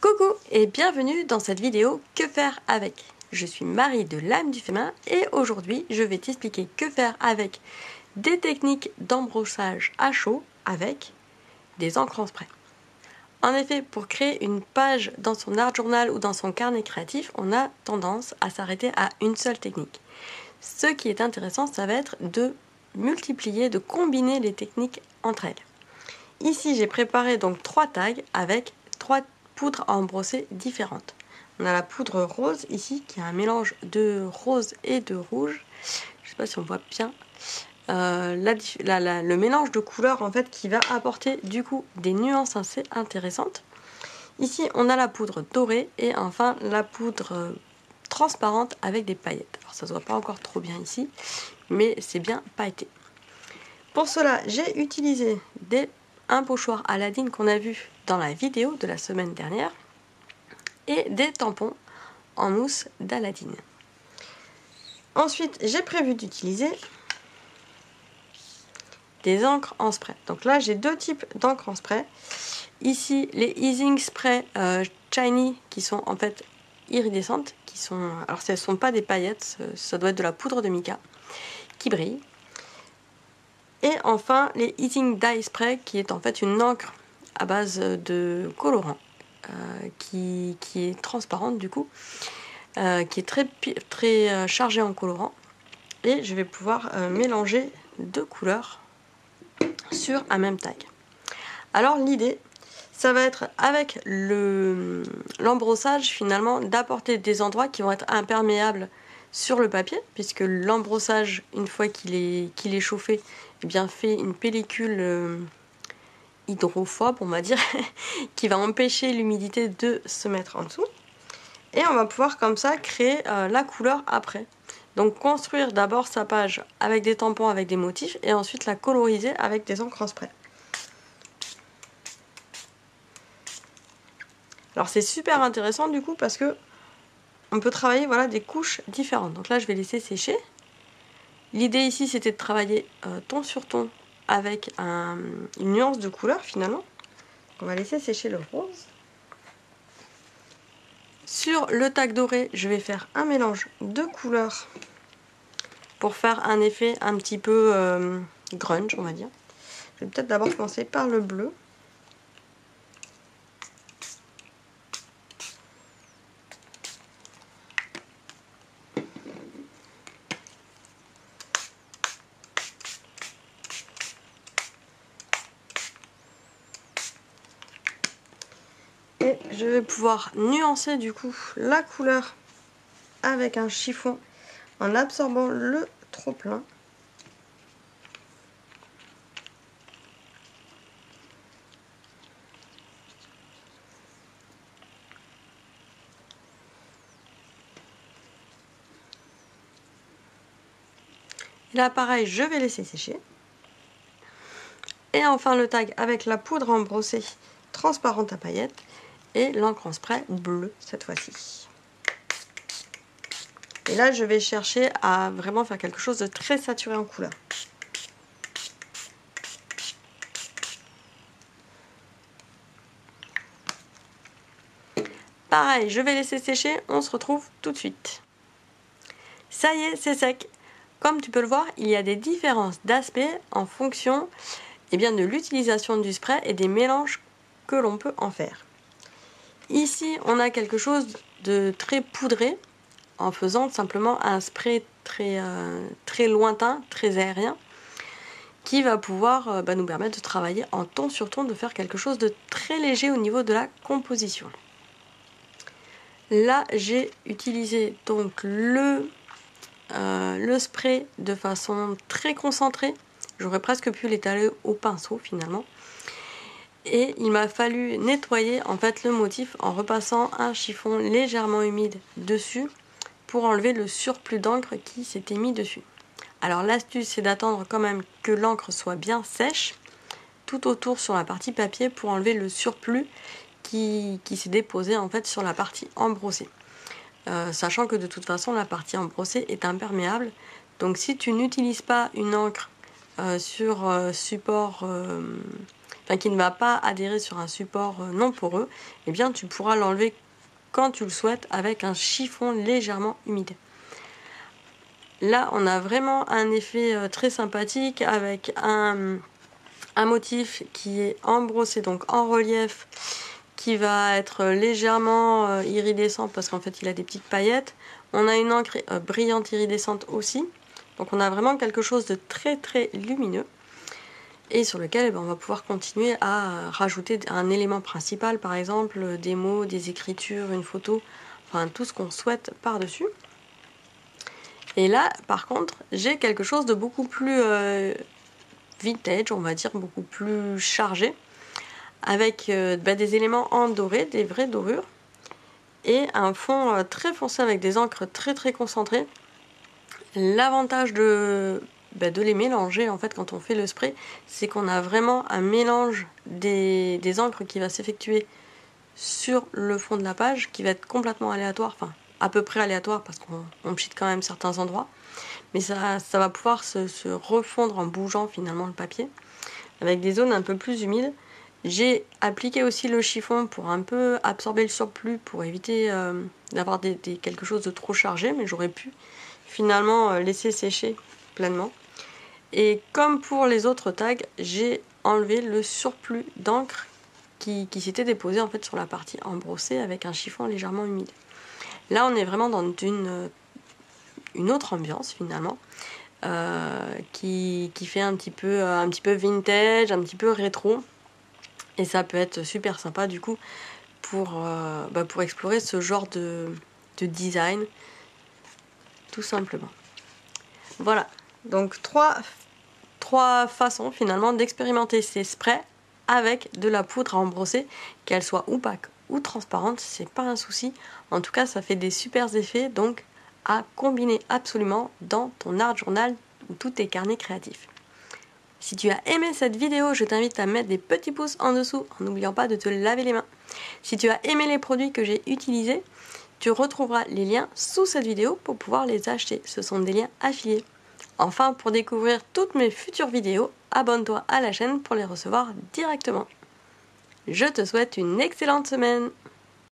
Coucou et bienvenue dans cette vidéo Que faire avec. Je suis Marie de l'âme du féminin et aujourd'hui je vais t'expliquer que faire avec des techniques d'embrossage à chaud avec des encres en spray. En effet, pour créer une page dans son art journal ou dans son carnet créatif, on a tendance à s'arrêter à une seule technique. Ce qui est intéressant, ça va être de multiplier, de combiner les techniques entre elles. Ici, j'ai préparé donc 3 tags avec 3 poudres à embrosser différentes. On a la poudre rose ici, qui est un mélange de rose et de rouge. Je ne sais pas si on voit bien. Le mélange de couleurs en fait qui va apporter du coup des nuances assez intéressantes. Ici, on a la poudre dorée et enfin la poudre transparente avec des paillettes. Alors ça se voit pas encore trop bien ici, mais c'est bien pailleté. Pour cela, j'ai utilisé un pochoir Aladine qu'on a vu dans la vidéo de la semaine dernière et des tampons en mousse d'Aladine. Ensuite, j'ai prévu d'utiliser des encres en spray. Donc là, j'ai 2 types d'encres en spray. Ici, les Easing Spray Shiny qui sont en fait iridescentes. Alors, elles ne sont pas des paillettes, ça doit être de la poudre de mica qui brille. Et enfin, les Easing Dye Spray qui est en fait une encre à base de colorant qui est transparente du coup, qui est très chargée en colorant. Et je vais pouvoir mélanger 2 couleurs sur un même tag. Alors l'idée, ça va être avec l'embrossage finalement d'apporter des endroits qui vont être imperméables sur le papier, puisque l'embrossage, une fois qu'il est chauffé, eh bien, fait une pellicule hydrophobe, on va dire, qui va empêcher l'humidité de se mettre en dessous. Et on va pouvoir comme ça créer la couleur après. Donc construire d'abord sa page avec des tampons, avec des motifs, et ensuite la coloriser avec des encres en spray. Alors c'est super intéressant du coup parce que on peut travailler des couches différentes. Donc là je vais laisser sécher. L'idée ici c'était de travailler ton sur ton avec une nuance de couleur finalement. On va laisser sécher le rose. Sur le tag doré, je vais faire un mélange de couleurs pour faire un effet un petit peu grunge, on va dire. Je vais peut-être d'abord commencer par le bleu. Et je vais pouvoir nuancer du coup la couleur avec un chiffon en absorbant le trop-plein. Et là pareil, je vais laisser sécher. Et enfin le tag avec la poudre embrossée transparente à paillettes et l'encre en spray bleue cette fois-ci. Et là je vais chercher à vraiment faire quelque chose de très saturé en couleur. Pareil, je vais laisser sécher, on se retrouve tout de suite. Ça y est, c'est sec. Comme tu peux le voir, il y a des différences d'aspect en fonction de l'utilisation du spray et des mélanges que l'on peut en faire. Ici, on a quelque chose de très poudré en faisant simplement un spray très lointain, très aérien, qui va pouvoir nous permettre de travailler en ton sur ton, de faire quelque chose de très léger au niveau de la composition. Là, j'ai utilisé donc le spray de façon très concentrée. J'aurais presque pu l'étaler au pinceau finalement. Et il m'a fallu nettoyer en fait le motif en repassant un chiffon légèrement humide dessus pour enlever le surplus d'encre qui s'était mis dessus. Alors l'astuce c'est d'attendre quand même que l'encre soit bien sèche tout autour sur la partie papier pour enlever le surplus qui s'est déposé en fait sur la partie embrossée. Sachant que de toute façon la partie embrossée est imperméable, donc si tu n'utilises pas une encre sur support, qui ne va pas adhérer sur un support non poreux, eh bien tu pourras l'enlever quand tu le souhaites avec un chiffon légèrement humide. Là, on a vraiment un effet très sympathique avec un motif qui est embrossé, donc en relief, qui va être légèrement iridescent parce qu'en fait il a des petites paillettes. On a une encre brillante iridescente aussi. Donc on a vraiment quelque chose de très très lumineux et sur lequel on va pouvoir continuer à rajouter un élément principal, par exemple des mots, des écritures, une photo, enfin tout ce qu'on souhaite par-dessus. Et là, par contre, j'ai quelque chose de beaucoup plus vintage, on va dire, beaucoup plus chargé, avec des éléments en doré, des vraies dorures, et un fond très foncé avec des encres très très concentrées. L'avantage de les mélanger en fait quand on fait le spray, c'est qu'on a vraiment un mélange des encres qui va s'effectuer sur le fond de la page, qui va être complètement aléatoire, enfin à peu près aléatoire parce qu'on cheat quand même certains endroits, mais ça va pouvoir se refondre en bougeant finalement le papier, avec des zones un peu plus humides. J'ai appliqué aussi le chiffon pour un peu absorber le surplus, pour éviter d'avoir quelque chose de trop chargé, mais j'aurais pu finalement laisser sécher pleinement. Et comme pour les autres tags, j'ai enlevé le surplus d'encre qui s'était déposé en fait sur la partie embrossée avec un chiffon légèrement humide. Là, on est vraiment dans une autre ambiance finalement, qui fait un petit peu vintage, un petit peu rétro, et ça peut être super sympa du coup pour explorer ce genre de design, tout simplement. Voilà, donc trois façons finalement d'expérimenter ces sprays avec de la poudre à embrosser, qu'elle soit opaque ou transparente, c'est pas un souci. En tout cas, ça fait des super effets, donc à combiner absolument dans ton art journal ou tous tes carnets créatifs. Si tu as aimé cette vidéo, je t'invite à mettre des petits pouces en dessous en n'oubliant pas de te laver les mains. Si tu as aimé les produits que j'ai utilisés, tu retrouveras les liens sous cette vidéo pour pouvoir les acheter. Ce sont des liens affiliés. Enfin, pour découvrir toutes mes futures vidéos, abonne-toi à la chaîne pour les recevoir directement. Je te souhaite une excellente semaine.